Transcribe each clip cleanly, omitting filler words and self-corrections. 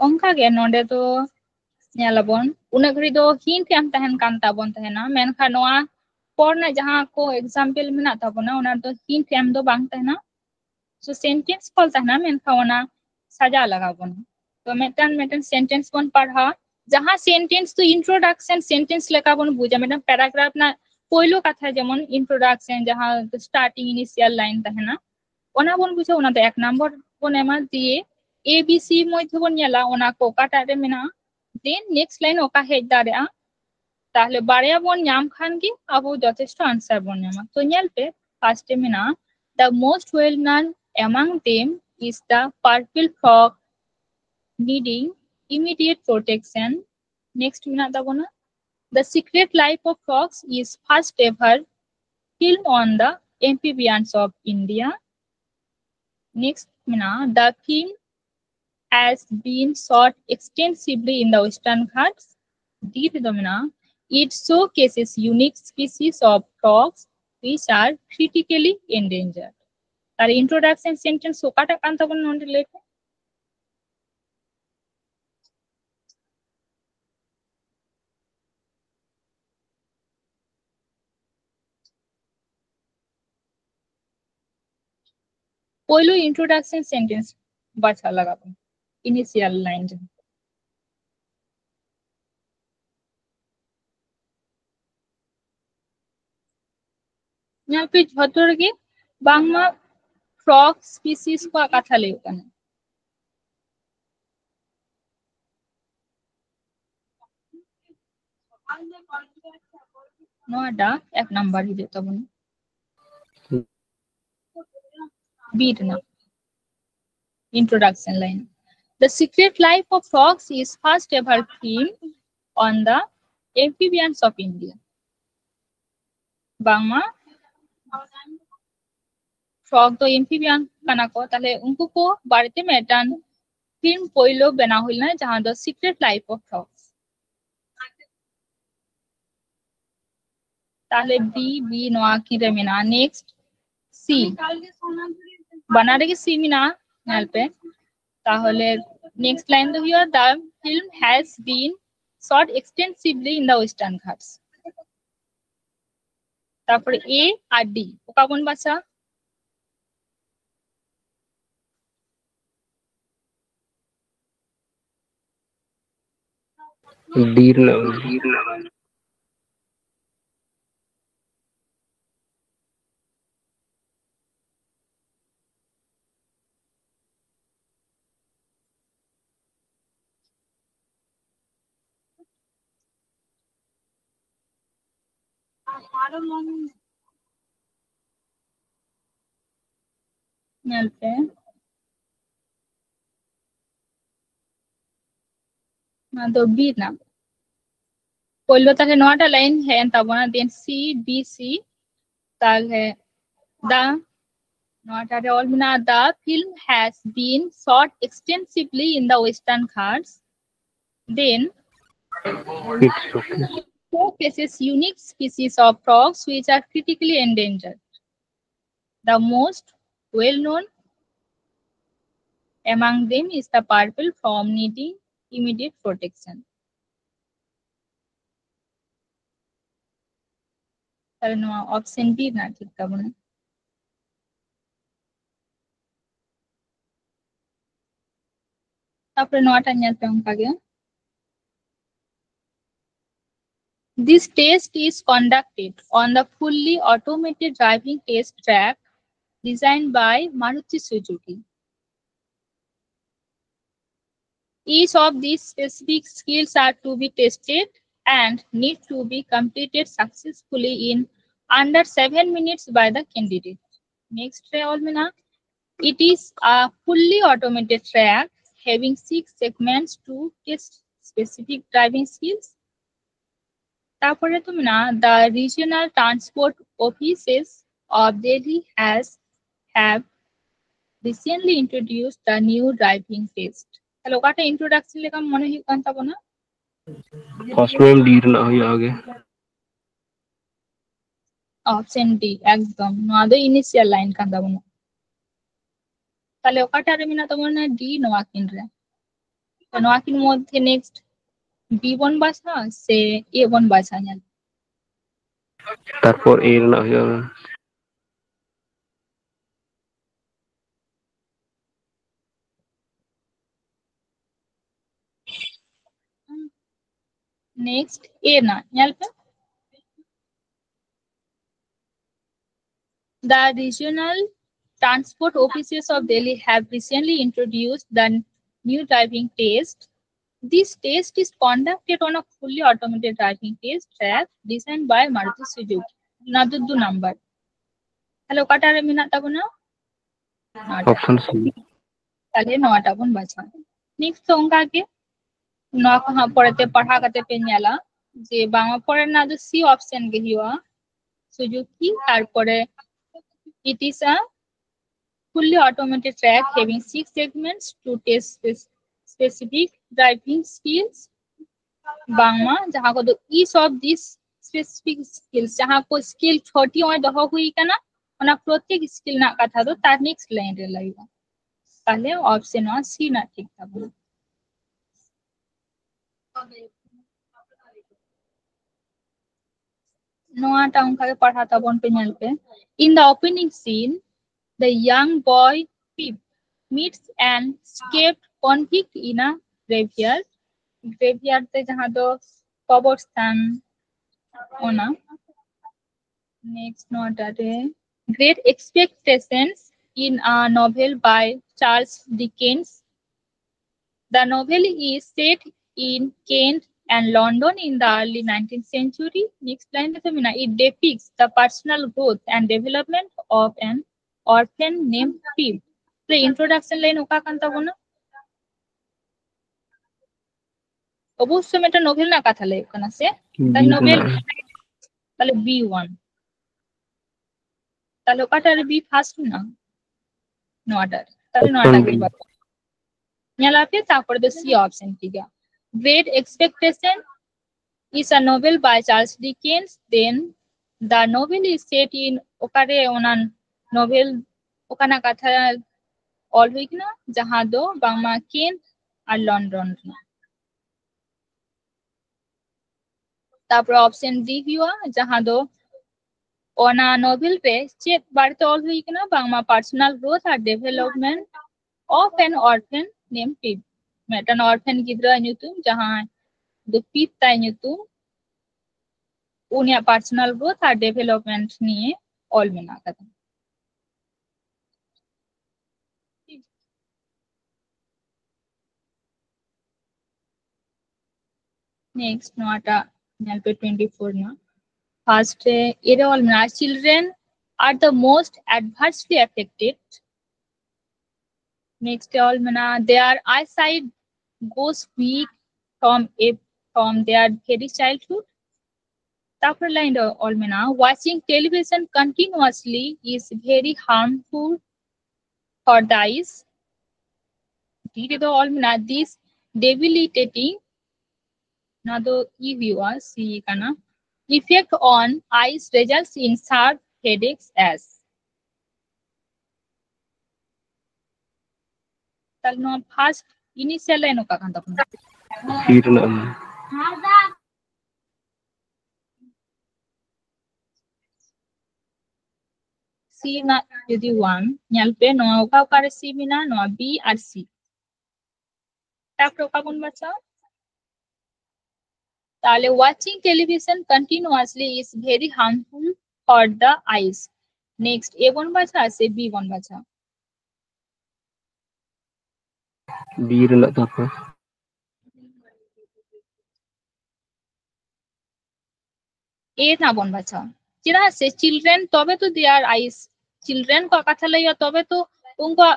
onka ge nonde to nyalabon una ghari do hint em tahen kan tabon tahena menkha noa porna jaha ko example mena tabona ona do hint em do bang tahena so sentence kol tahena menkha ona saja lagabon to metan sentence bon parha jaha sentence to introduction sentence leka bon buja metan paragraph na poilo katha jemon introduction jaha starting initial line tahena ona bon buja ona do 1 number bon ema diye abc moidhe bon nyala ona ko kata re mena then next line oka hej darea tahle barya bon nyam khan gi abo jotheshto answer bon nyama to nyel pe first e mena the most well known among them is the purple frog needing immediate protection. Next mena dabona the secret life of frogs is first ever film on the amphibians of India. Next mena the film has been shot extensively in the Western Ghats. It showcases unique species of frogs which are critically endangered. Tar introduction sentence okata kan tabon nonde lekhe poilo introduction sentence bacha lagabo initial line यहाँ पे झोतोरगे बांगमा frog species को कथा ले कने नोडा एक number ही देता बन beat na introduction line the secret life of frogs is first ever film on the amphibians of India बांगमा frog तो amphibian kana ko tale unku ko barite metan film poilo bena hoil na jahan the secret life of frogs তাহলে B B নোয়া কি রে Mina next C বানারে কি C মিনা নালপে তাহলে next line তো here the film has been shot extensively in the Western Ghats তারপরে এ আর ডি ওকা কোন বাচ্চা डीर ना নালপে না তো বি না কইলো তাহলে নটা লাইন হ্যাঁ তাবনা দেন সি বি সি তাহলে দা নটা রে অল মিনা the film has been shot extensively in the Western Ghats then it's okay showcases unique species of frogs which are critically endangered. The most well-known among them is the purple frog needing immediate protection. তাহলে নোয়া option B না ঠিক তবে না তারপরে নোয়াটা নিয়ে অঙ্কাগে This test is conducted on the fully automated driving test track designed by Maruti Suzuki. Each of these specific skills are to be tested and need to be completed successfully in under 7 minutes by the candidate. Next, it is a fully automated track having 6 segments to test specific driving skills. তারপরে তুমি না the regional transport offices of Delhi have recently introduced the new driving test. তাহলে ওটা introduction লেখা মনে হয় কান তাবো না फर्स्ट में डीर ना हो आगे অপশন ডি একদম নোয়া দো ইনিশিয়াল লাইন কান তাবো না তাহলে ওটা রে মিনা তোমার না ডি নোয়া কিন রে नोआ किन मध्य नेक्स्ट बी बन बाछा से ए बन बाछा ñel तारपर ए रना हुआ नेक्स्ट ए ना ñel पे The regional transport offices of Delhi have recently introduced the new driving test. This test is conducted on a fully automated driving test track designed by Maruti Suzuki. Naduddu number. Hello, katare minat tabuna? Option C ताले नौटा बन बचा next onka के नौ कहां पढ़ते पढ़ा करते पे ñala जे बांगा पढ़े ना जो सी ऑप्शन के हिवा सुजुकी तारपरे it is a fully automated track having 6 segments to test specific driving skills बांगमा जहां को तो each of these specific skills जहां को skill छोटी और दहो हुई कना ओना प्रत्येक स्किल ना कथा तो तार नेक्स्ट लाइन रे लाइबा ताले ऑप्शन वा सी ना ठीक था बोल नोआ टाउन का पढ़ाता बोन पे ñel पे in the opening scene the young boy Pip meets an escaped convict in a graveyard te jahan do কবরস্থান ওনা next nota re Great Expectations in a novel by Charles Dickens. The novel is set in Kent and London in the early 19th century. Next line it depicts the personal growth and development of an orphan named Pip. The introduction line oka kanta bono অবশ্যই এটা novel না কথা লাই ওখানে আছে তাই novel তাহলে B1 তাহলে ওটার বি ফার্স্ট না নটার তাহলে নটা কে বাদ ñala पे তারপরে the C option ठीक है Great Expectation is a novel by Charles Dickens. Then the novel is set in okare onan novel okana katha all week na jahan do bangma Kent আর লন্ডন না তারপর option D হিয়া যাহা দো ओना novel पे check बारते ऑल हुई ना बांगमा पर्सनल ग्रोथ और development of an orphan name Pip मेटन ऑर्फन गिद्रा nyutum जहां दो पिप ताई nyutum उनिया पर्सनल ग्रोथ और डेवलपमेंट निये ऑल मेना कथा नेक्स्ट नोटा नेल पे 24 ना First, children are the most adversely affected. Next, their eyesight goes weak from their very childhood. Tapor line watching television continuously is very harmful for the eyes. This debilitating effect on eyes results in sharp headaches as talno first initial line oka kanta C रना C na jodi 1 ñal pe no oka okare C mina no B আর C তারপর oka bon bacha তাহলে watching television continuously is very harmful for the eyes. Next, A one bacha ase B one bacha. B रना तारपर A na bon bacha. चेदा से children तबे तो their eyes children को कथा लइया तबे तो उनको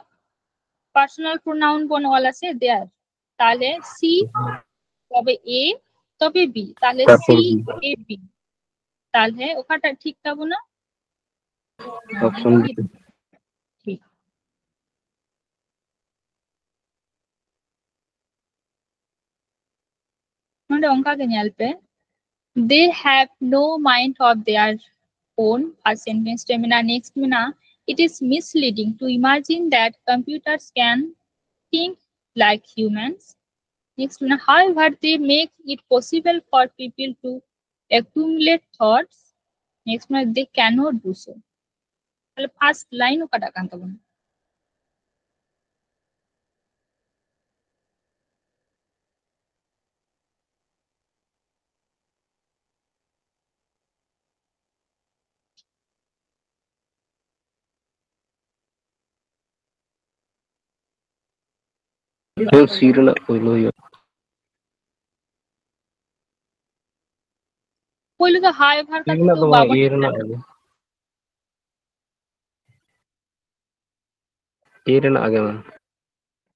personal pronoun bon वाला से their তাহলে C তবে A তবে B তাহলে C A B তাহলে ওখানটা ঠিক পাবো না ऑप्शन ঠিক মানে অঙ্কা के ñal पे they have no mind of their own first sentence termina next mina it is misleading to imagine that computers can think like humans Next one, however, they make it possible for people to accumulate thoughts. Next one, they cannot do so. First line okata kan tabon. C ᱨᱮᱱᱟᱜ ᱯᱳᱭᱞᱳ ᱦᱩᱭᱩᱜᱼᱟ Polo the however C kata ᱨᱮᱱᱟᱜ to ᱫᱚ ᱵᱟᱝ babon. A ᱨᱮᱱᱟᱜ ᱟগে A ᱨᱮᱱᱟᱜ ᱟগে ᱢᱟ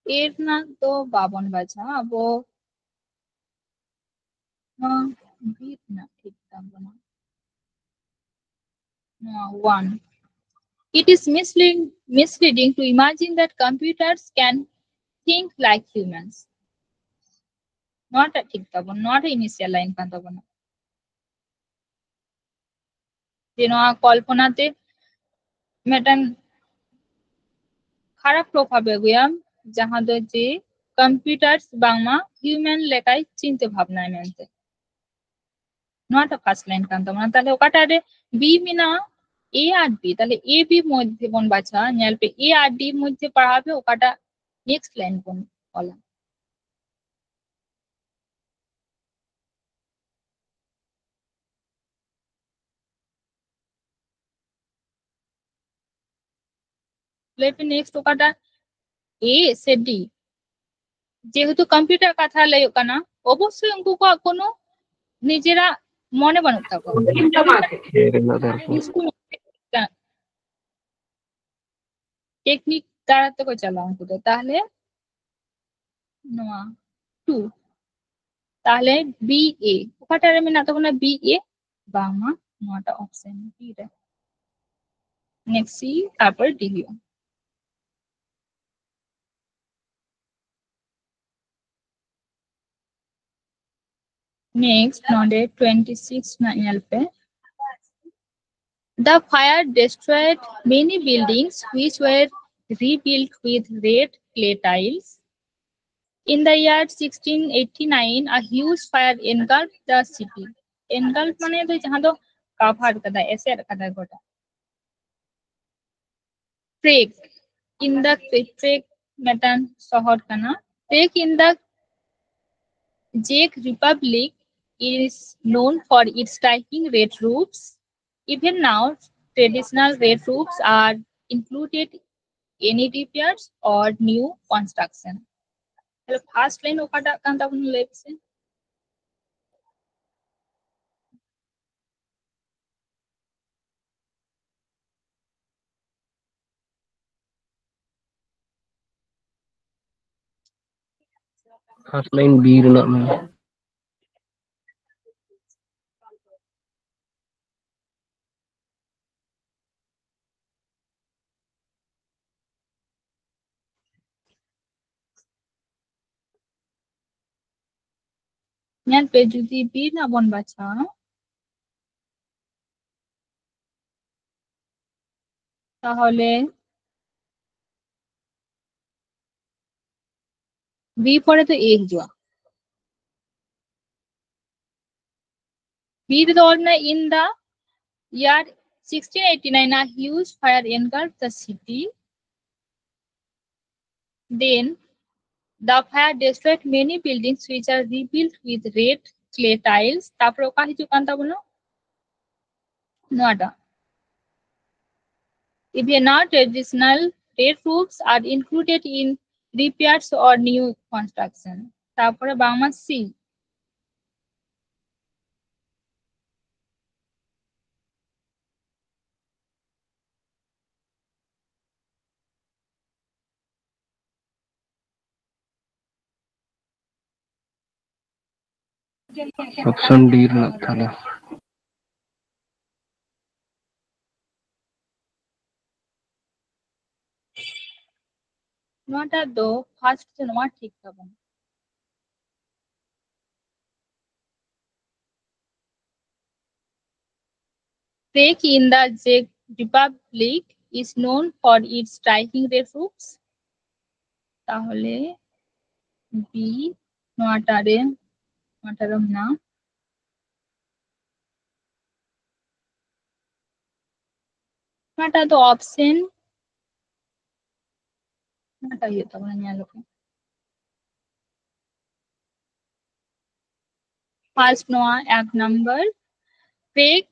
এর না তো বাবন বাছা abo বিট না ঠিক থাকবো না one. It is misleading to imagine that computers can think like humans. Not a ঠিক থাকবো, not a initial line kan থাকবো না। যে নয়া কল্পনাতে মেটান খারাপ প্রভাব এগুয়াম যাহা দো যে computers বাংমা human লেখায় চিনতে ভাবনা মেনতে। Not a first line kan থাকবো না তাহলে ওকাটারে B Mina A R B তাহলে A B মধ্যে বন বাছা নেলপে A আর D মধ্যে পড়াবে ওকাটা নেক্সট লাইন কোন বলা। लेकिन नेक्स्ट ओकाटा A से D যেহেতু কম্পিউটার কথা লইও কানা অবশ্যই উনকু কোনো নিজেরা মনে বানুক থাকো A রেনাᱜ তারপর টেকনিক দ্বারা তো চালা উনকু তাহলে নোয়া 2 তাহলে বি এ ওকাটারে মেনা তো না বি এ বাংমা নোয়াটা অপশন বি রে নেক্সট সি তারপর D Next, node 26 na nyalpe. The fire destroyed many buildings which were rebuilt with red clay tiles. In the year 1689, a huge fire engulfed the city. Engulf mane to jahan do cover kada ऐसे kada gota. Prague in the Prague metan শহর kana. Prague in the Czech Republic is known for its striking red roofs. Even now, traditional red roofs are included any repairs or new construction. তাহলে first line ওকাটা Kanta কোন লেখছে first line B রেনাᱜ ᱢᱮ ᱧᱮᱞ ᱯᱮ ᱡᱩᱫᱤ B না বন বাছা তাহলে বি পরে তো এ হিজুয়া বি রে দল না in the year 1689 a huge fire engulfed the city. Then the fire destroyed many buildings which are rebuilt with red clay tiles. তারপর ওকা হিজু কান্তা বলো নোয়াটা Even now, traditional red roofs are included in repairs or new construction. তারপরে Bangla C option D রেনাᱜ তাহলে নোয়াটা দো first নোয়া ঠিক হবে Prague in the Czech Republic is known for its striking red roofs. তাহলে B नोआटा रे नोआटा रे ना नोआटा तो ऑप्शन नोआटा ये तो बना लो फर्स्ट नोआ एक number Prague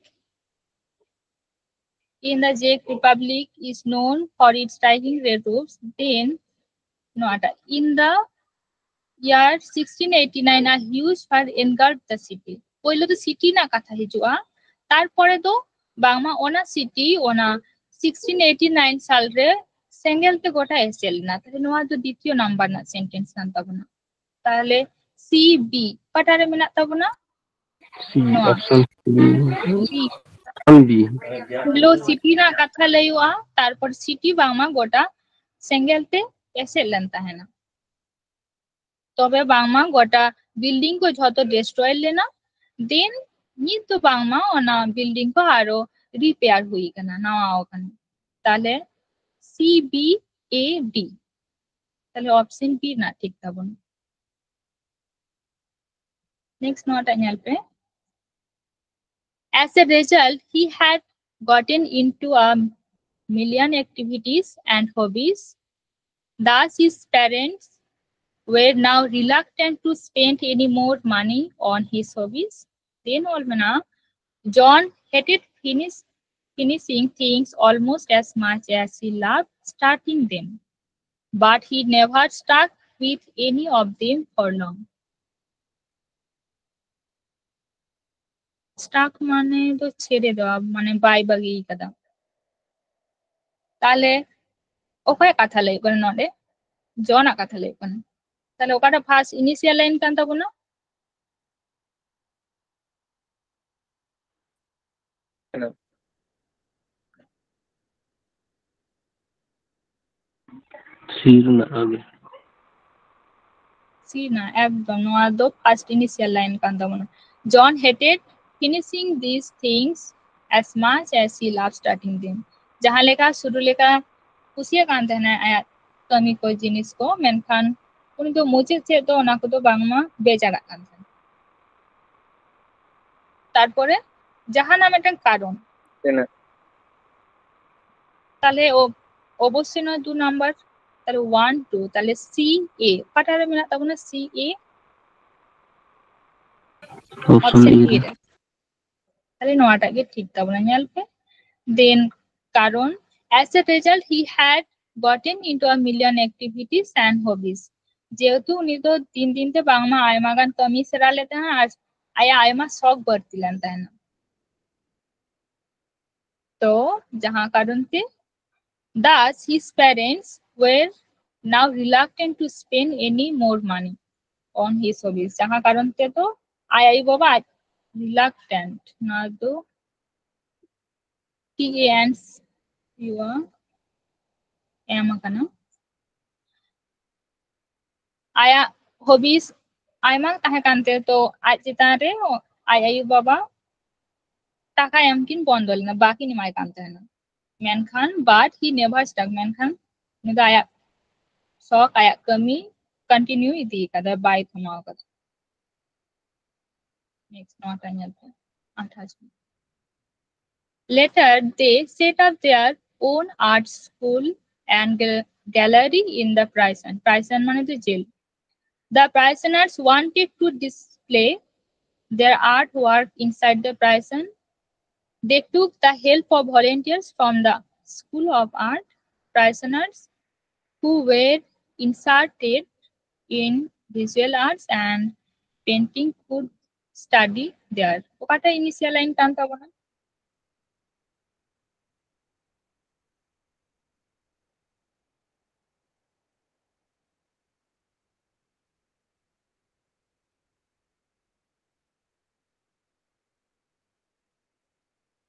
in the Czech Republic is known for its striking red roofs. Then नोआटा in the year 1689 a huge fire engulfed the city. पहले तो सिटी ना कथा हिजुआ तारपरे तो बांगमा ओना सिटी ओना 1689 साल रे सेंगेल ते गोटा एसेलना ताहले नोआ तो द्वितीय नंबर ना सेंटेंस कान ताबना ताहले सी बी पटारे मेना ताबना C नोआ option बी B लो सिटी ना कथा लयुआ तारपर सिटी बांगमा गोटा सेंगेल ते एसेलन ताहेना तबे बांगमा गोटा बिल्डिंग को झतो डिस्ट्रॉय लेना देन नित तो बांगमा ओना बिल्डिंग को आरो रिपेयर हुई कना नवा ओकन ताले सी बी ए डी ताले ऑप्शन बी ना ठीक ताबन नेक्स्ट नोट एनएल पे as a result he had gotten into a million activities and hobbies thus his parents were now reluctant to spend any more money on his hobbies. Then Almana, John hated finishing things almost as much as he loved starting them, but he never stuck with any of them for long. Stuck মানে তো ছেড়ে দেওয়া মানে by বাগি কাদা তাহলে ওখানে কথা লাগবে নলে জনা কথা লাগবে না তাহলে ওখানে ফার্স্ট ইনিশিয়াল লাইন কান তাবো না C रना आगे सी ना एकदम नोआ दो फर्स्ट इनिशियल लाइन कान ताबो ना John hated finishing these things as much as he loved starting them. जहाँ लेका शुरू लेका कुसिया कान तहना आया कमी को जिनिस को मेनखान उन तो मुझे से तो ना को तो बांगमा बेजा कान तहना তারপরে যাহা নাম একটা কারণ তাহলে অবশ্যই নয় 2 নাম্বার তাহলে 1 2 তাহলে সি এ কাটারে মেনা তাবো না সি এ option অপশন D এ তাহলে নয়টাকে ঠিক তাবো না ñalpe then কারণ as a result he had gotten into a million activities and hobbies যেহেতু উনি তো দিন দিনতে বাংলা আয়মা গান কমি সেরা লেতে হ্যাঁ আর আয়া আয়মা শখ बढ़तिलन তাই না তো যাহা কারণ তে thus his parents were now reluctant to spend any more money on his hobbies যাহা কারণ তে তো আই বাবা reluctant না তো T A N you are am kana aya hobbies aymang tahe kante to aj chitan re ay ayu baba taka yamkin bondol na baki ni mai kante na menkhan but he never stuck menkhan ni da aya sok aya kami continue idi kada bai thama kada next not anyal 28 later they set up their own art school and gallery in the prison mane to jail. The prisoners wanted to display their artwork inside the prison. They took the help of volunteers from the School of Art. Prisoners who were inserted in visual arts and painting could study there. ওকাটা initial line টানতে হবে না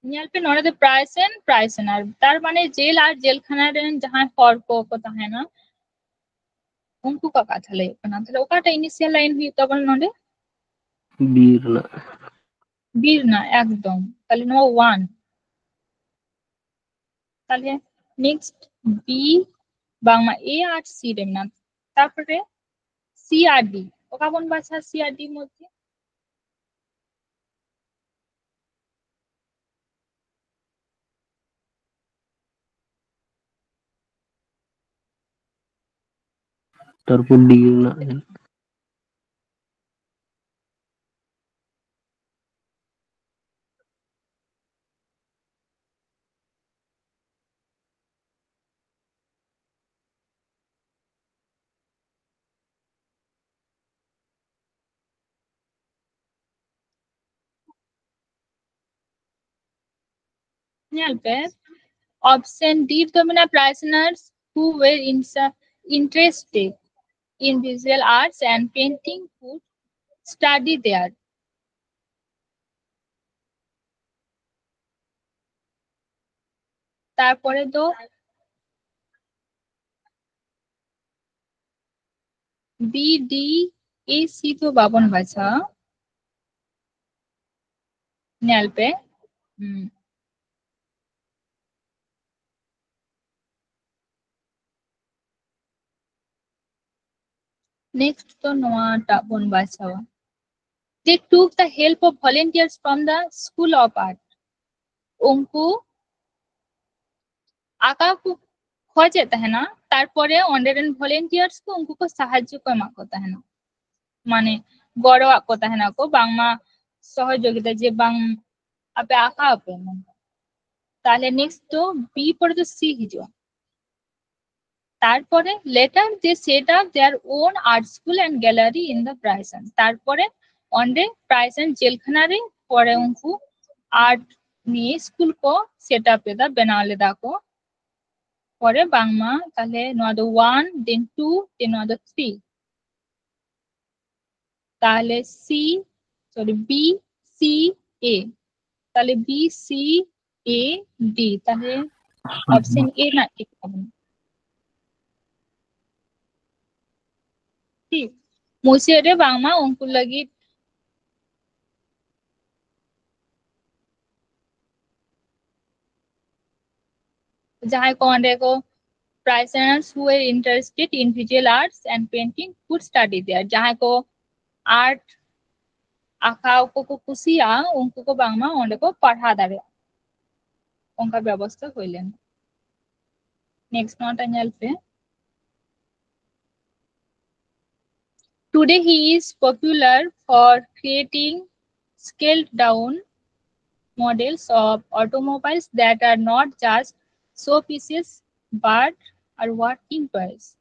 Niall पे नोड़े दे प्राइसनर तार माने jail और जेलखाना रे जहां हर को तहेना उनको का कथा ले कना तले ओकाटा इनिशियल लाइन हुई तबल नोड़े B रना বীর না একদম তাহলে নো 1 তাহলে নেক্সট বি বাংলা এ আর সি রে না তারপরে সি আর ডি ওকা বন বাছা সি আর ডি মধ্যে তারপর ডি ᱨᱮᱱᱟᱜ nyal pe option D to mena prisoners who were interested in visual arts and painting would study there. তারপরে তো বি ডি এ সি তো বাবন বাছা nyal pe next to noa ta bon bachawa they took the help of volunteers from the school of art उनको আঁকা খোঁজে তাহেনা তারপরে অন্ডারেন volunteers को उनको को সাহায্য को এমা को তাহেনা মানে গড় को তাহেনা को বাংমা সহযোগিতা যে বাং আপে আঁকা আপে তাহলে নেক্সট তো বি পরে তো সি হিজো তারপরে later they set up their own art school and gallery in the prison তারপরে অন্ডে প্রাইসন জেলখানারে পরে उनको आर्ट নিয়ে স্কুল को সেট আপ এদা বেনালে দাকো পরে বাংমা তাহলে নোয়া দো 1 দেন 2 দেন নোয়া দো 3 তাহলে সি সরি বি সি এ তাহলে বি সি এ ডি তাহলে অপশন এ না ঠিক হবে ঠিক মুছে রে বাংমা উনকু লাগি जहाँ कौंडे को prisoners who were interested in visual arts and painting could study there जहाँ को आर्ट आँखा को कुसिया उनको को बांगमा ओंडे को पढ़ा दारे उनका व्यवस्था होइलेन नेक्स्ट नोट एंजल पे today he is popular for creating scaled down models of automobiles that are not just showpieces but are working toys.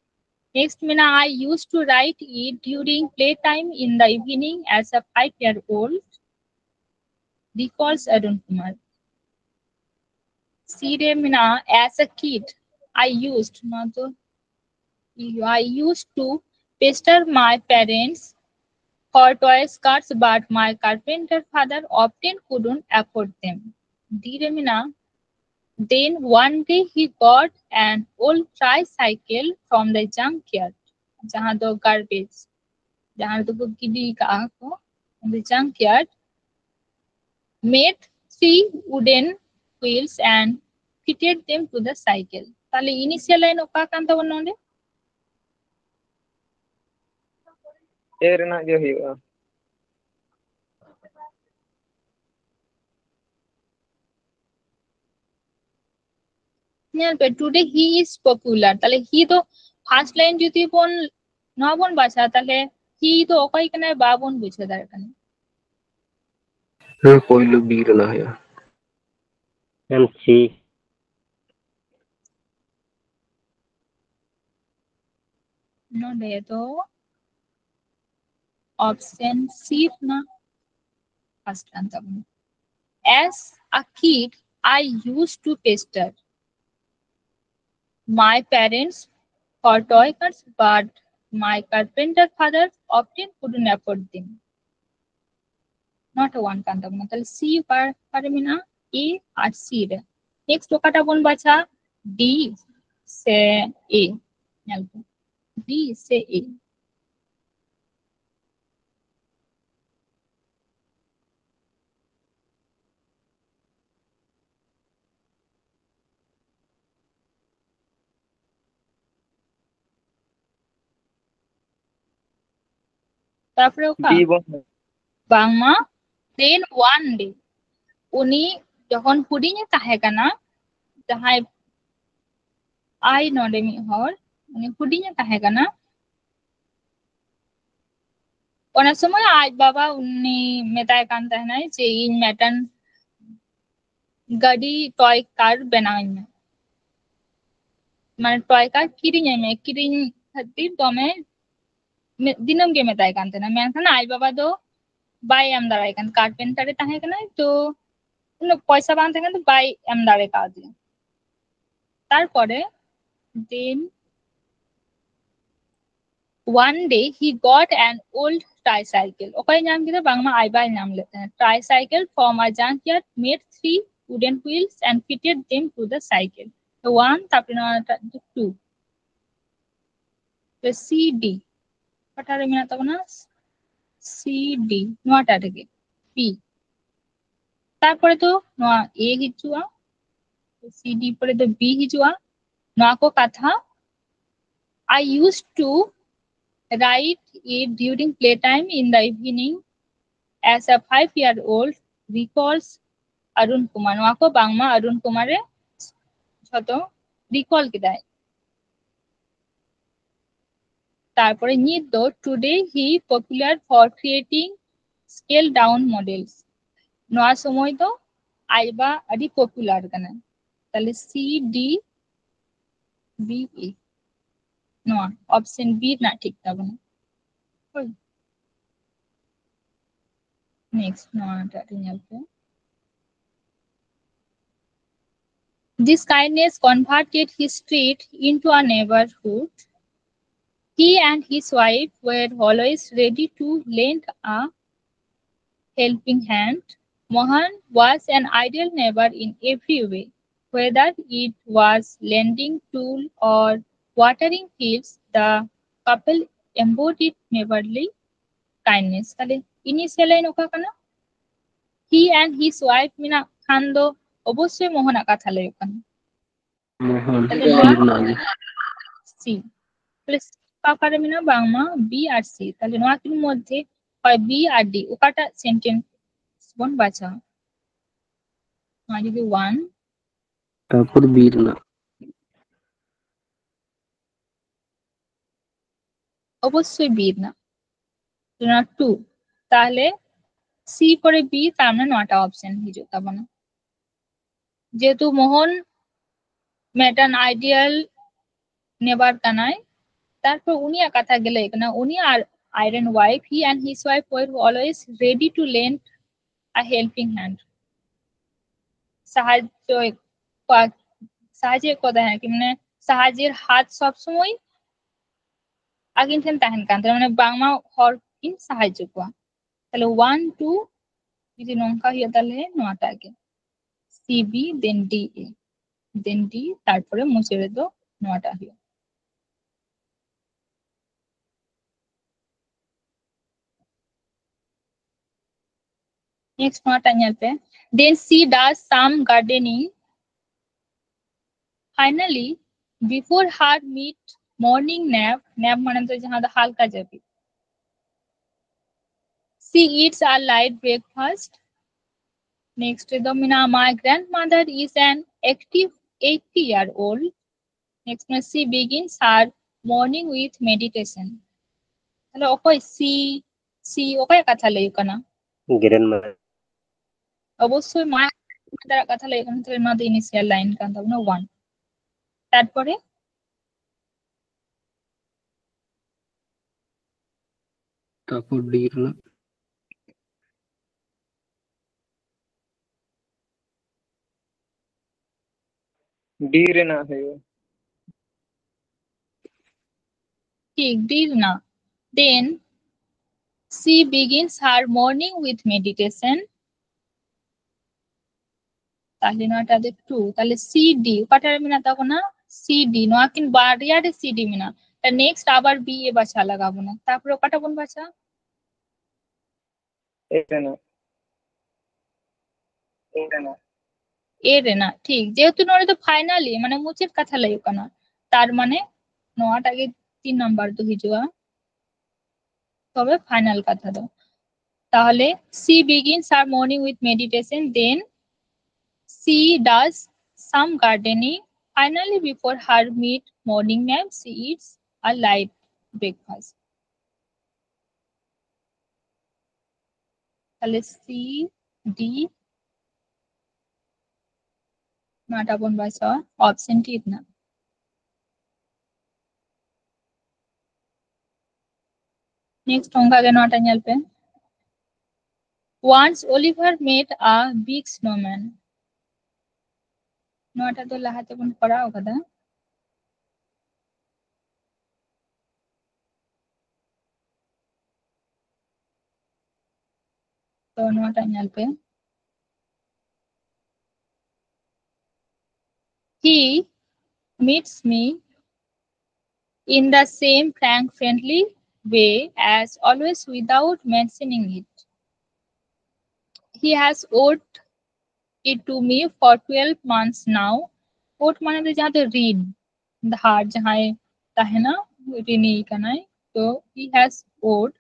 Next, Mina, I used to write it during playtime in the evening as a 5-year-old. Recalls Arun Kumar. See, Mina, as a kid, I used to pester my parents for toy cars, but my carpenter father often couldn't afford them. Dear Mina, then one day he got an old tricycle from the junkyard, जहाँ दो garbage, जहाँ दो giddy का को, the junkyard made 3 wooden wheels and fitted them to the cycle. তাহলে initial line ওকা কান্তা বনলে ए ᱨᱮᱱᱟᱜ ᱜᱮ ᱦᱩᱭᱩᱜᱼᱟ nyal pe today he is popular তাহলে he তো ফার্স্ট লাইন যদি বন না বন বাসা তাহলে he তো ওকাই কানে বা বন বুঝে দার কানে পয়লো বি ᱨᱮᱱᱟᱜ ᱦᱩᱭᱩᱜᱼᱟ MC नोडे तो ऑप्शन सी ना first answer as a kid I used to pester my parents for toy cars but my carpenter father often couldn't afford them not a one kanta bana তাহলে C পারবি না এ আর C রে next ওকাটা বন বাছা D say A B সে এ তারপরে ওকা B bong. বাংমা then one day উনি যখন হুডিংয়ে তাহে কানা যাহাই আই নডে মি হর উনি হুডিংয়ে তাহে কানা ᱚᱱᱟ ᱥᱚᱢᱚᱭ ᱟᱡ ᱵᱟᱵᱟ ᱩᱱᱤ ᱢᱮᱛᱟᱭ ᱠᱟᱱ ᱛᱟᱦᱮᱱᱟᱭ ᱡᱮ ᱤᱧ ᱢᱤᱫᱴᱟᱝ ᱜᱟᱹᱰᱤ টয় কার বেনাওয়াᱹᱧ ᱢᱮ মানে টয় কার কিরিᱧ ᱢᱮ কিরিᱧ খাতির দমে দিনম গে মেতাᱭ ᱠᱟᱱ ᱛᱟᱦᱮᱱᱟ ᱢᱮᱱᱠᱷᱟᱱ ᱟᱡ ᱵᱟᱵᱟ ᱫᱚ ᱵᱟᱭ ᱮᱢ ᱫᱟᱲᱮᱭᱟᱭ ᱠᱟᱱ ᱠᱟᱨᱯᱮন্টারে ᱛᱟᱦᱮᱸ ᱠᱟᱱᱟᱭ ᱛᱚ উনার পয়সা বাং থাকে তো বাই এম দাঁড়ে কাউদিয়া তারপরে then one day he got an old tricycle ওকাই নাম কিনা বাংলা আইবাই নাম লেতে हैं tricycle from a junkyard made 3 wooden wheels and fitted them to the cycle so one তারপরে নটা 2 the CD কটারে মিনা তখন না CD নটা থেকে P তারপরে তো নয়া A হিজুয়া CD পরে তো B হিজুয়া নয়া কো কথা I used to write it during playtime in the evening as a 5-year-old recalls Arun Kumar. नोआ को बांगमा अरुण कुमार छतो recall किदाय तारपरे नित दो today he popular for creating scale down models नोआ समय तो आइबा अडी पॉपुलर कना ताले C D B E नोआ ऑप्शन बी ना ठीक ताबना next नोआ टाटे nyalpe this kindness converted his street into a neighborhood he and his wife were always ready to lend a helping hand Mohan was an ideal neighbor in every way whether it was lending tool or watering fields the couple embodied neighborly kindness tale initial line oka kana he and his wife mina khan do obossoy mohona katha lay kana Mohan tale बीर ना जी C plus কাকারে Mina বাংমা B আর C তাহলে নোয়া কিন মধ্যে হয় B আর D ওকাটা sentence বন বাঁচা মানে যদি 1 तापुर बीर ना অবশ্যই B না না 2 তাহলে C পরে B তার মানে নটা অপশন হিজু তাবনা যেহেতু মোহন মেটান আইডিয়াল নেবার কানায় তারপর উনি কথা গেলে এখানে উনি আর আয়রন wife he and his wife were always ready to lend a helping hand সাহায্য সাহায্যের কথা হ্যাঁ কি মানে সাহায্যের হাত সব সময় আগিন থেন তাহেন কান তার মানে বাংমা হর কিন সাহায্য কোয়া তাহলে 1 2 যদি নঙ্কা হইয়া তাহলে নটা আগে C B then D A then D তারপরে মুছেরে দো নটা হইয়া next nota nyalpe then she does some gardening finally before her meet morning nap mane to jahan da halka jabi she eats a light breakfast next the mina my grandmother is an active 80-year-old next she begins her morning with meditation hello okoi c okoi katha lay kana grandma অবশ্যই মা দ্বারা কথা লাগে এখানে থেকে not initial line কান তাবনা 1 তারপরে तापुर बीर ना D রেনা হইব ঠিক দিল না then she begins her morning with meditation তাহলে নটা দে 2 তাহলে সি ডি কাটার মিনা তখন না সি ডি নোয়াকিন বারিয়ারে সি ডি মিনা তা নেক্সট আবার বি এ বাছা লাগাবো না তারপরে কাটা কোন বাছা এ রেনা এ রে না ঠিক যেহেতু নরে তো ফাইনালি মানে মুচের কথা লাগে না তার মানে নটাকে 3 নাম্বার তো হিজুয়া তবে ফাইনাল কথা দাও তাহলে she begins her morning with meditation, then she does some gardening, finally before her mid morning nap she eats a light breakfast. তাহলে সি ডি নটা বোন বাসা অপশন টি না नेक्स्ट होगा के नोटा ñel पे once Oliver made a big snowman NOTA तो लाहाते बन पढ़ाओ कदा तो नोटा ñel पे he meets me in the same frank friendly way as always without mentioning it he has owed it to me for 12 months now owed माने तो जहाँ तो ऋण धार जहाँ है ना ऋणी करना है तो he has owed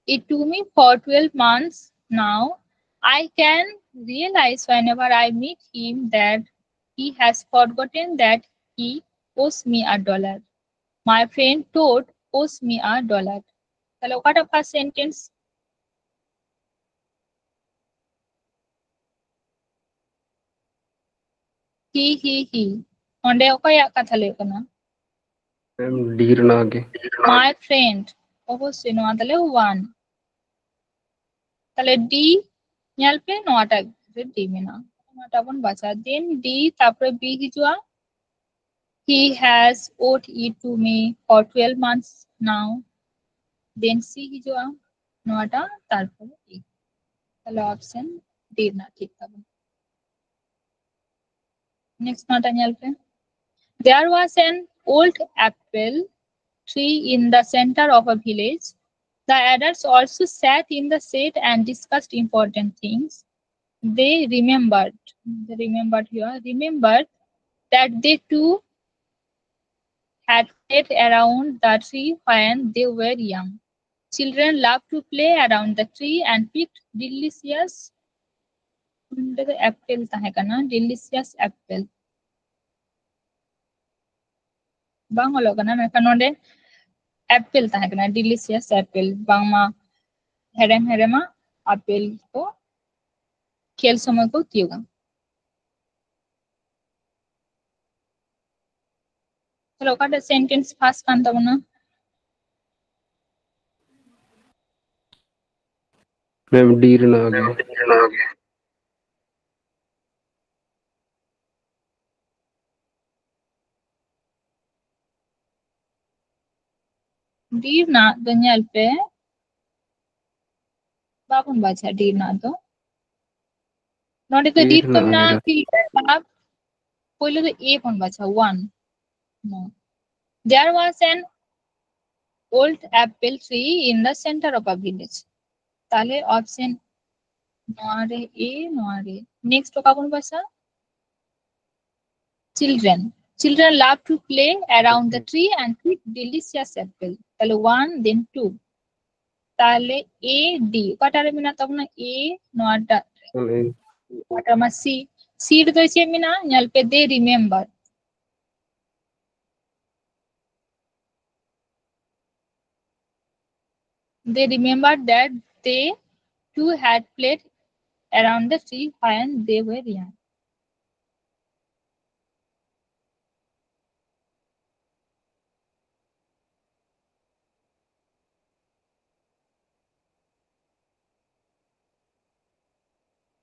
it to me for 12 months now. I can realize whenever I meet him that he has forgotten that he owes me $1. My friend Toad owes me $1. Hello, what a first sentence? He. Onde okaya katha lay kana? Ma'am deer ना आगे My friend. Obviously no atale one. Tale D ñal pe no ata D mena. Nota bon bacha. Then D tapre B hijua. He has owed it to me for 12 months now. Then C hijua. Nota tarpor E. Tale option D na thik tabo. Next nota ñal pe. There was an old apple tree in the center of a village. The adults also sat in the shade and discussed important things. They remembered that they too had played around the tree when they were young. Children loved to play around the tree and picked delicious delicious apple. Bang olo kana nonde apple tahe kana delicious apple bang ma herema apple ko खेल समय को तियोगा चलो काटे sentence fast Kanta बना ma'am deer ना आगे deer ना दुनिया पे बाबुन बाचा डीर ना तो नोटे तो डीर तो ना फिल्टर बाब पहले तो ए पन बाचा one no there was an old apple tree in the center of a village ताले ऑप्शन नोरे ए नोरे नेक्स्ट का कौन बाचा children love to play around the tree and pick delicious apple ताले one then two ताले A D कटारे मिना तब ना A NOTA कटामा C seed तो इसे मिना न्याल पे they remembered that they too had played around the tree when they were young.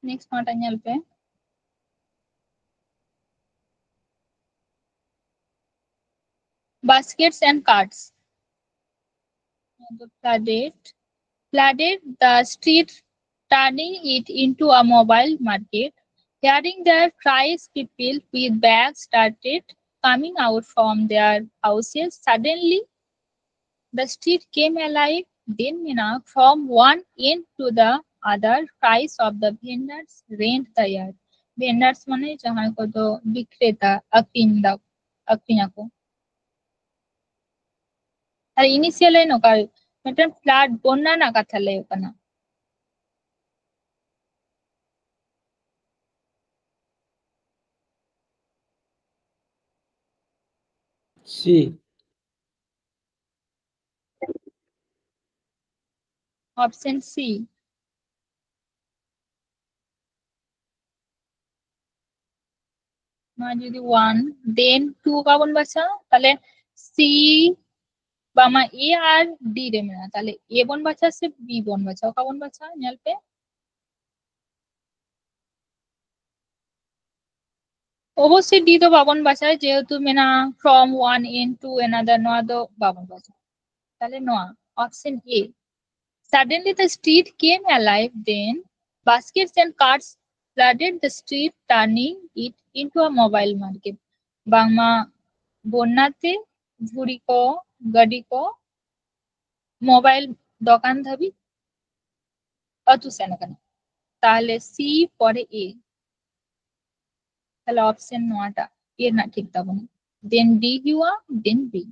Next nota ñal पे baskets and carts flooded the street turning it into a mobile market hearing the cries people with bags started coming out from their houses suddenly the street came alive then Mina from one end to the other cries of the vendors rent the air vendors মানে যাহার কত বিক্রেতা আকিন দাও আকিনাকো আর initial line ওকা মিটান flood বন্যা না কথা লay kana सी option सी ᱱᱚᱣᱟ ᱡᱩᱫᱤ 1 then 2 কাবন বাছা তাহলে সি বামা এ আর ডি রে মেনা তাহলে এ বন বাছা সে বি বন বাছা কাবন বাছা ñel pe অবশ্যই ডি তো বাবন বাছা যেহেতু মেনা from one end to another নোয়া তো বাবন বাছা তাহলে নোয়া option A suddenly the street came alive then baskets and carts flooded the street turning it into a mobile market বাংমা বন্যাতে ঝুড়ি কো গাড়ি কো মোবাইল দোকান ধাবি অতু সেনাকানা তাহলে সি পরে এ তাহলে অপশন নোয়াটা এর না ঠিক তখন দেন ডি হিউয়া দেন বি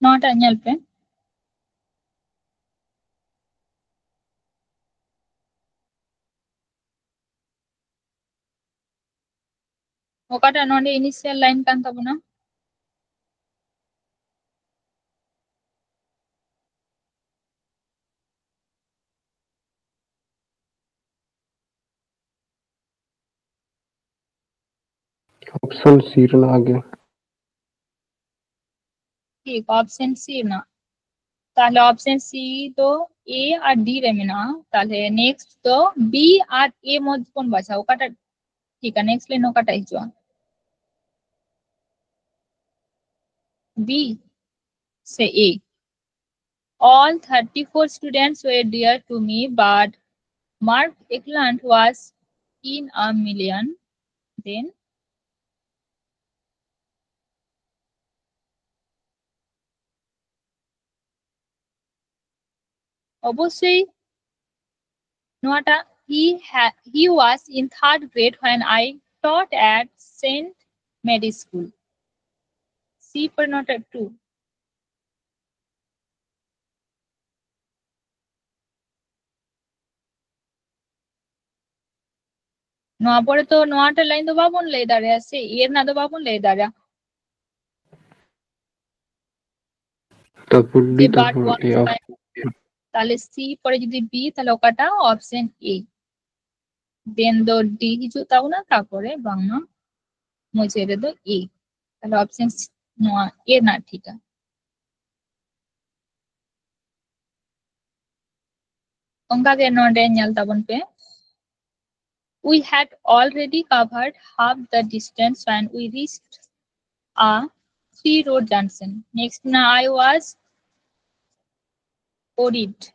নোয়াটা ñel pe ఒకట నోండే initial line kan tabuna option C रहना आगे ঠিক অপশন সি না তাহলে অপশন সি তো এ আর ডি রে মেনা তাহলে নেক্সট তো বি আর এ মধ্যে কোন বাছা ওকাটা ঠিক আছে next line ওকাটা হিজুয়া B say A all 34 students were dear to me but Mark Eklund was in a million then অবশ্যই নোয়াটা he was in third grade when I taught at St. Mary's School. C for nota 2. নোয়া পরে তো নোয়াটা line তো বাবন লই দাঁড়িয়ে আছে এর না তো বাবন লই দাঁড়িয়া तब डी যে तो বাট ওয়ান ए তাহলে সি পরে যদি বি তাহলে ওকাটা অপশন এ দেন দো ডি হিজু তাও না তারপরে বাংলা মুজেরে দো এ তাহলে অপশন নোয়া এ না ঠিক আছে অঙ্কা কে নোডে ñal tabon pe we had already covered half the distance when we reached a three road junction next now I was worried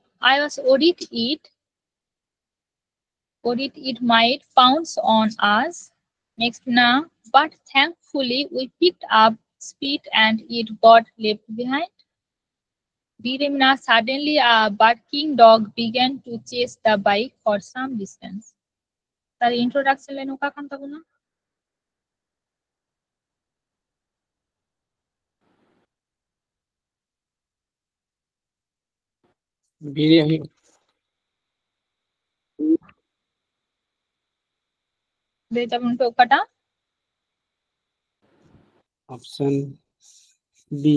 it might pounce on us next now but thankfully we picked up speed and it got left behind Biremna suddenly a barking dog began to chase the bike for some distance তার introduction line ওকা কান তাবো না बिरयानी দেতাবন পে ওকাটা option B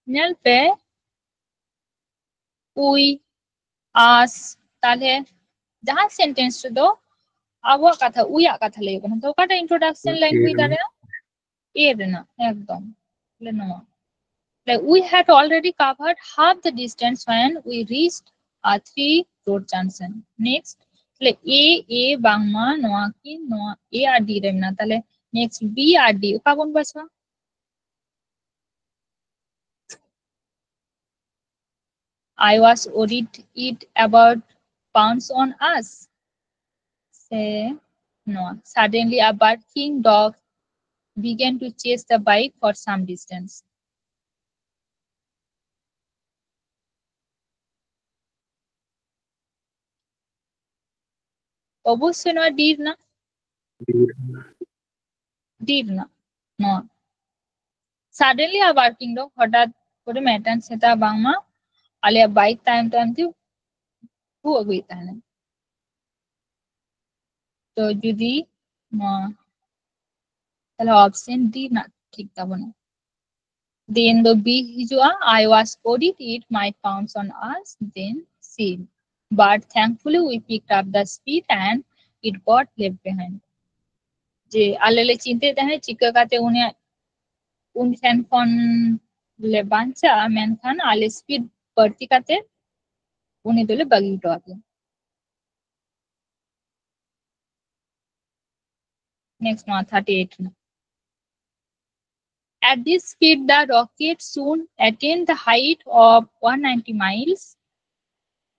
ñal pe উই আস তাহলে যাহা সেন্টেন্স তো আবহাওয়া কথা উইয়া কথা লই কোন তো ওকাটা ইন্ট্রোডাকশন লাইন হই দাঁড়া এর না একদম তাহলে নোয়া like we had already covered half the distance when we reached a three road junction next like a bangma noa ki noa a R d রে না তাহলে next b আর d ওকা কোন বাছা I was worried it about pounce on us say no suddenly a barking dog began to chase the bike for some distance অবশ্যই নয় ডির না no suddenly a working dog হঠাৎ করে মেটান সেটা বাংমা আলিয়া বাইক টাইম তে হু আগুই তাহলে তো যদি তাহলে অপশন ডি না ঠিক তবে না then the B hijua I was worried it might pounce on us then see but thankfully we picked up the speed and it got left behind जे आलेले चिंते तहे चिका काते उन फैन फोन ले बांचा मेनखान आले स्पीड बढ़ती काते उन्हें दोले बगी तो आते next one 38 at this speed the rocket soon attained the height of 190 miles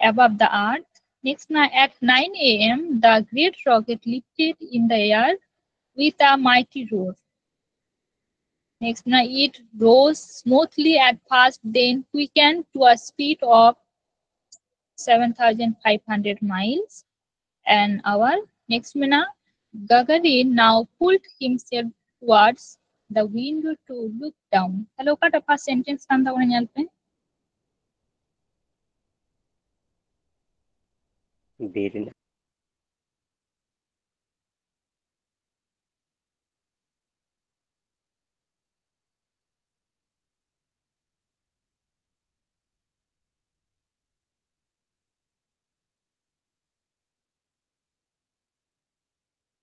above the earth next at 9 a.m. the great rocket lifted in the air with a mighty roar next it rose smoothly at first then quickened to a speed of 7,500 miles an hour next Gagarin now pulled himself towards the window to look down. Hello, kata first sentence kanta kone nyalpe. Birina.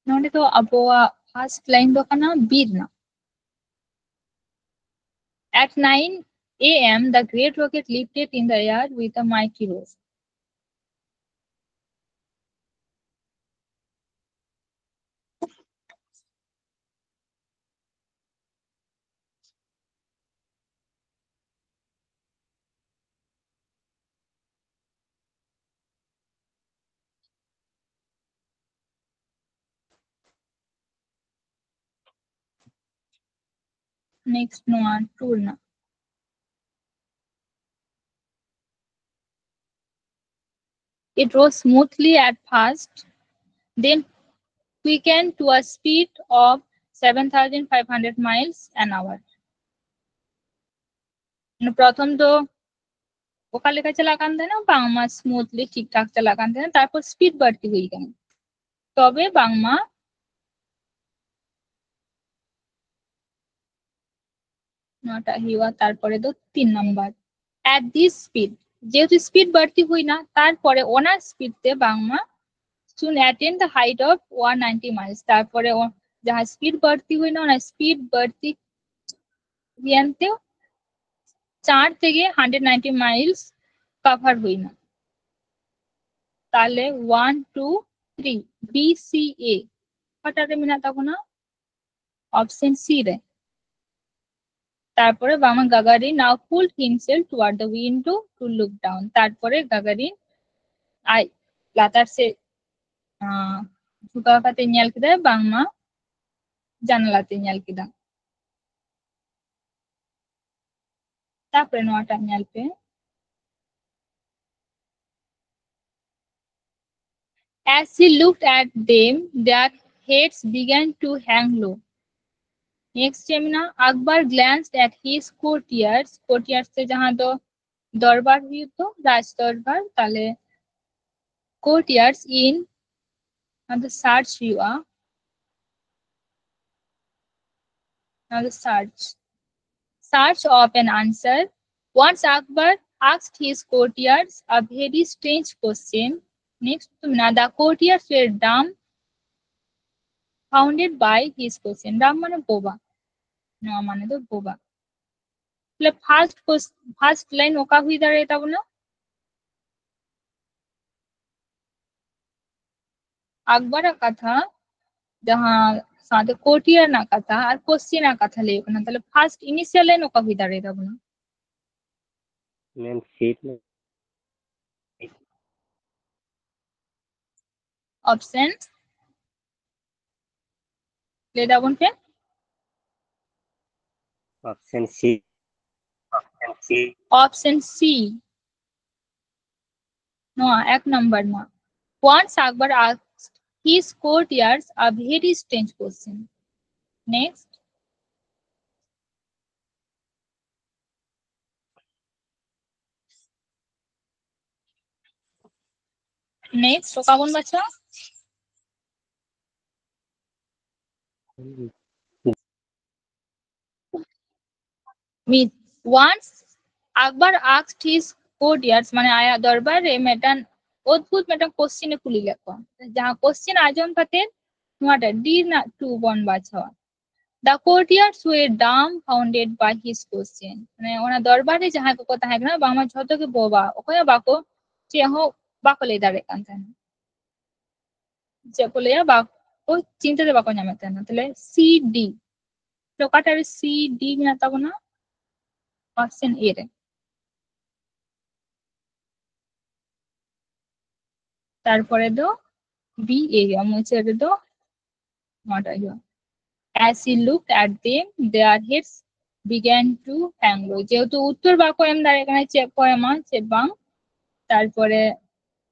Nonde to aboa first line do kana birna. At 9 a.m., the great rocket lifted in the air with a mighty roar. Next one, Turna. It rose smoothly at first, then quickened to a speed of 7,500 miles an hour. প্রথম তো ওকা লেখা চালাকান দেয় না বাংমা smoothly ঠিকঠাক চালাকান দেয় না তারপর speed বাড়তি হয়ে গেল তবে বাংমা নটা হিওয়া তারপরে তো 3 নাম্বার at this speed যেহেতু স্পিড বাড়তি হই না তারপরে ওনার স্পিডতে বাংমা soon attain the height of 190 miles তারপরে যাহা স্পিড বাড়তি হই না ওনার স্পিড বাড়তি ইয়ানতে 4 থেকে 190 মাইলস কভার হই না তাহলে 1 2 3 BCA কটারে মিনা তখন অপশন সি রে তারপরে বামা Gagarin now pulled himself toward the window to look down তারপরে গাগারিন আই লাতার সে ঝুঁকা কাতে নিয়াল কিদা বাংমা জানালাতে নিয়াল কিদা তারপরে নটা Niall pay as he looked at them their heads began to hang low next Jemina Akbar glanced at his courtiers se jahan to দরবার হুই তো রাজ দরবার তাহলে courtiers in the search you are now the search of an answer once Akbar asked his courtiers a very strange question next the courtiers were dumbfounded by his question dumb mane boba no mane to boba তাহলে first line ওকা হুই দাঁড়ায় তব না আকবর কথা जहाँ साथे कोटिया ना कथा और क्वेश्चन ना कथा ले ना ताले फर्स्ट इनिशियल लाइन ओका हुई दाঁড়ায় तब ना मैम सीट में ऑप्शन ले दाबन पे option C option C no एक नंबर ना once Akbar asked his courtiers a very strange question. Next. Next, oka bon bacha? Once Akbar asked his courtiers মানে আয়া দরবারে মেটান অদ্ভুত মেটান কোশ্চেনে কুলি লেখো যাহা কোশ্চেন আজম কাতে নোয়াটা ডি না টু বন বাছা The courtiers were dumbfounded by his question. মানে ওনা দরবারে যাহা কো তাহা না বামা ঝতকে বোবা ওকয়া বাকো চেহো বাকো লে দাঁড়ে কান তাহা যে বলে বাকো চিন্তাতে বাকো নামে তাহা তাহলে সি ডি তো কাটার সি ডি মিনা তাবো না অপশন এ রে তারপরে দো বি এ মুছে দো নটা ইয়া As he looked at them, their heads began to hang low. যেহেতু উত্তর বাক্য এম দাঁড়িয়ে এখানে চেক পয়েমা চেক বাং তারপরে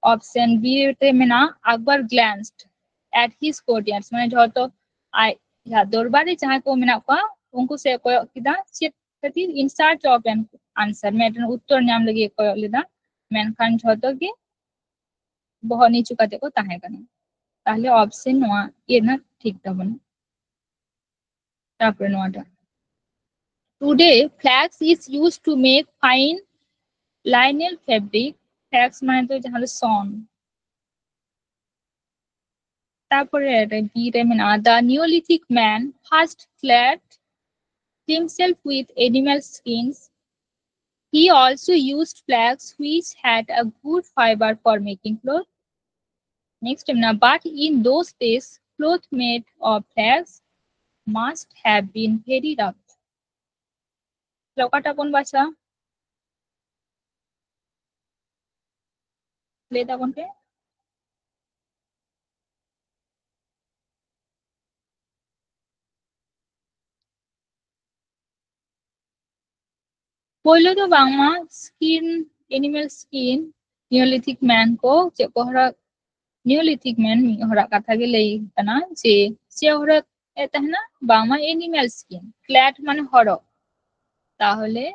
অপশন বি তে মেনা আকবর গ্ল্যান্সড at his courtiers মানে যত আই ইয়া দরবারে যাহা কো মেনা কোয়া উनको से कोयो किदा चेक खातिर in search of an answer মেটান উত্তর নাম লাগি কোयो লিদা মেনখান যত কি বহ নিচু কাতে কো তাহে কানে তাহলে অপশন নোয়া এ না ঠিক তখন তারপরে নোয়াটা Today, flax is used to make fine linen fabric. Flax মানে তো যাহা সন তারপরে বি রে মানে the Neolithic man first clad himself with animal skins. He also used flax which had a good fiber for making clothes. Next, but in those days, cloth made of flax must have been very rough. Lokata kon bacha? Leda konte? Polo to bangma skin animal skin Neolithic man ko che kohra Neolithic man mi hora katha ge lei kana che hora etahna bangma animal skin clad মানে হর তাহলে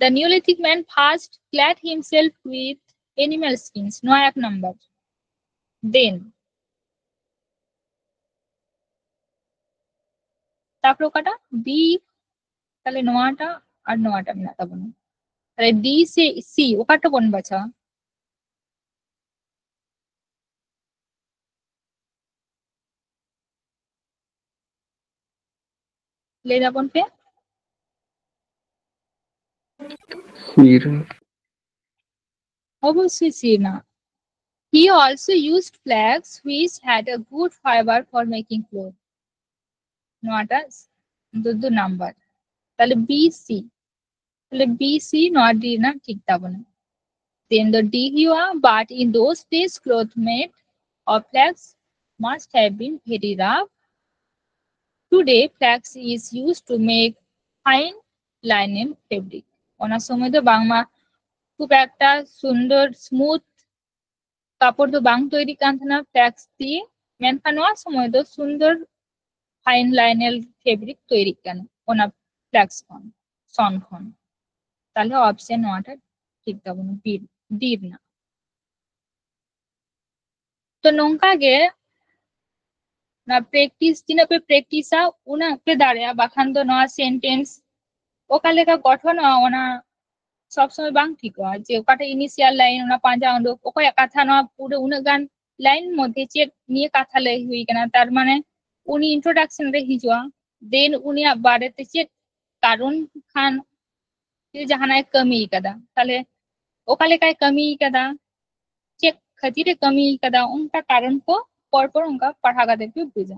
the Neolithic man first clad himself with animal skins no এক number then তারপর কাটা B তাহলে নোয়াটা আর নোয়াটা মিলাতে বলুন তাহলে D সে C ওকাটা কোন বাছা ले जा कौन पे সির অবশ্যই সি না he also used flax which had a good fiber for making clothes নোয়াটা দুদু নাম্বার তাহলে বি সি তাহলে বি সি নট ডি না ঠিক তা বলে then the d here but in those days cloth made of flax must have been very rough today flax is used to make fine linen fabric ওনার সময় তো বাংলা খুব একটা সুন্দর স্মুথ কাপড় তো বাং তৈরি কান্থনা ফ্লাক্স দিয়ে মেনখান নোয়া সময় তো সুন্দর ফাইন লাইনের ফেব্রিক তৈরি কেন ওনা ফ্লাক্স খন সন খন তাহলে অপশন নোয়াটা ঠিক তখন ডির না তো নংকা গে না প্র্যাকটিস দিনা পে প্র্যাকটিসা উনা পে দাঁড়িয়া বাখান তো নোয়া সেন্টেন্স ওকা লেখা গঠন ওনা সবসময় বাং ঠিক যে ওকাটা ইনিশিয়াল লাইন ওনা পাঁচা উন্ডো ওকয়া কথা নোয়া পুরো উনা গান লাইন মধ্যে চেক নিয়ে কথা লাই হুই কেনা তার মানে উনি ইন্ট্রোডাকশন রে হিজুয়া দেন উনি বারেতে চেক কারণ খান জাহানায় কমি কাদা তাহলে ওকা লেখায় কমি কাদা চেক खतीरे कमी कदा उनका कारण को पर उनका पढ़ा देते बुझा